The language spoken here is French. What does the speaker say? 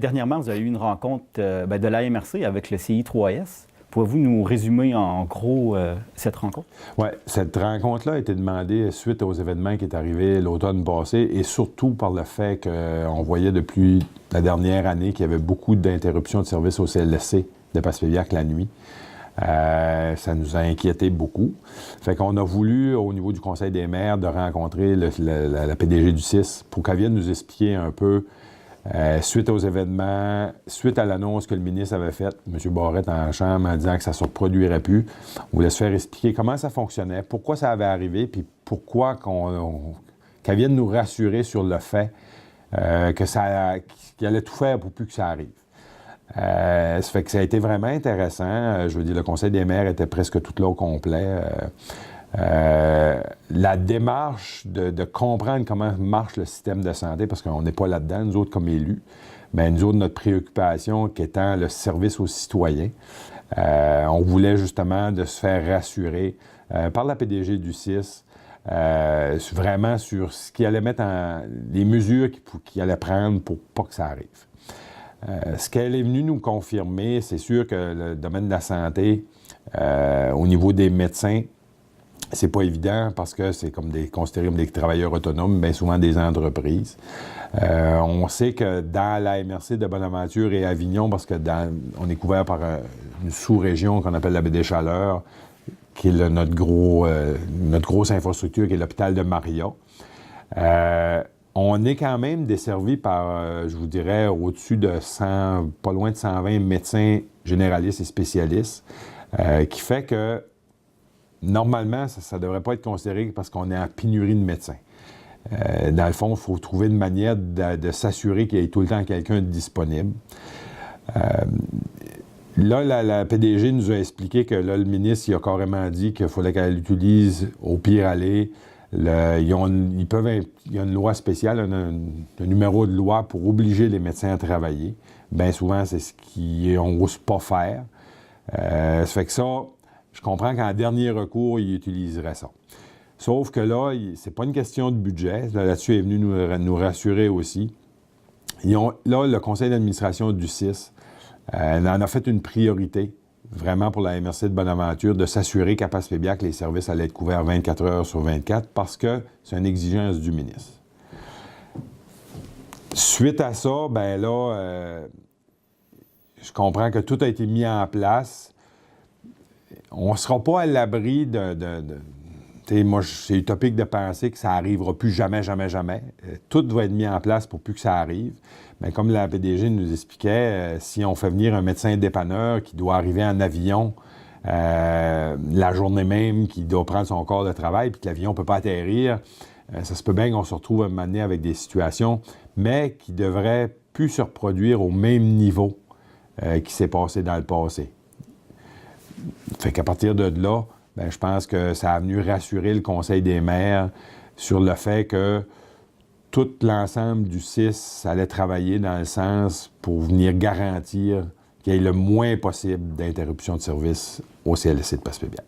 Dernièrement, vous avez eu une rencontre de l'AMRC avec le CI3S. Pouvez-vous nous résumer en gros cette rencontre? Oui, cette rencontre-là a été demandée suite aux événements qui est arrivés l'automne passé et surtout par le fait qu'on voyait depuis la dernière année qu'il y avait beaucoup d'interruptions de service au CLSC de Passepébiac la nuit. Ça nous a inquiété beaucoup. Fait qu'on a voulu, au niveau du Conseil des maires, de rencontrer la PDG du CIS pour qu'elle vienne nous expliquer un peu, suite aux événements, suite à l'annonce que le ministre avait faite, M. Barrette en chambre, en disant que ça ne se reproduirait plus, on voulait se faire expliquer comment ça fonctionnait, pourquoi ça avait arrivé, puis pourquoi qu'elle vienne nous rassurer sur le fait qu'elle allait tout faire pour plus que ça arrive. Ça fait que ça a été vraiment intéressant. Je veux dire, le Conseil des maires était presque tout là au complet. La démarche de comprendre comment marche le système de santé, parce qu'on n'est pas là-dedans, nous autres comme élus, mais nous autres, notre préoccupation qui étant le service aux citoyens, on voulait justement de se faire rassurer par la PDG du CIS, vraiment sur ce qu'il allait mettre les mesures qu'il allait prendre pour pas que ça arrive. Ce qu'elle est venue nous confirmer, c'est sûr que le domaine de la santé, au niveau des médecins, c'est pas évident parce que c'est considéré comme des travailleurs autonomes, bien souvent des entreprises. On sait que dans la MRC de Bonaventure et Avignon, parce que on est couvert par une sous-région qu'on appelle la baie des Chaleurs, qui est notre grosse infrastructure, qui est l'hôpital de Maria. On est quand même desservi par, je vous dirais, au-dessus de 100, pas loin de 120 médecins généralistes et spécialistes, qui fait que, normalement, ça ne devrait pas être considéré parce qu'on est en pénurie de médecins. Dans le fond, il faut trouver une manière de s'assurer qu'il y ait tout le temps quelqu'un de disponible. Là, la PDG nous a expliqué que là, le ministre il a carrément dit qu'il fallait qu'elle utilise, au pire aller, il y a une loi spéciale, un numéro de loi pour obliger les médecins à travailler. Bien souvent, c'est ce qu'on n'ose pas faire. Ça fait que ça, je comprends qu'en dernier recours, ils utiliseraient ça. Sauf que là, c'est pas une question de budget. Là-dessus, il est venu nous rassurer aussi. Là, le conseil d'administration du CIS en a fait une priorité, vraiment pour la MRC de Bonaventure, de s'assurer qu'à Passepébiac, les services allaient être couverts 24 heures sur 24 parce que c'est une exigence du ministre. Suite à ça, bien là, je comprends que tout a été mis en place. On ne sera pas à l'abri moi, c'est utopique de penser que ça n'arrivera plus jamais, jamais, jamais. Tout va être mis en place pour plus que ça arrive. Mais comme la PDG nous expliquait, si on fait venir un médecin dépanneur qui doit arriver en avion la journée même, qui doit prendre son corps de travail, puis que l'avion ne peut pas atterrir, ça se peut bien qu'on se retrouve à un moment donné avec des situations, mais qui ne devraient plus se reproduire au même niveau qui s'est passé dans le passé. Fait qu'à partir de là, bien, je pense que ça a venu rassurer le Conseil des maires sur le fait que tout l'ensemble du CIS allait travailler dans le sens pour venir garantir qu'il y ait le moins possible d'interruption de service au CLSC de Passepébiac.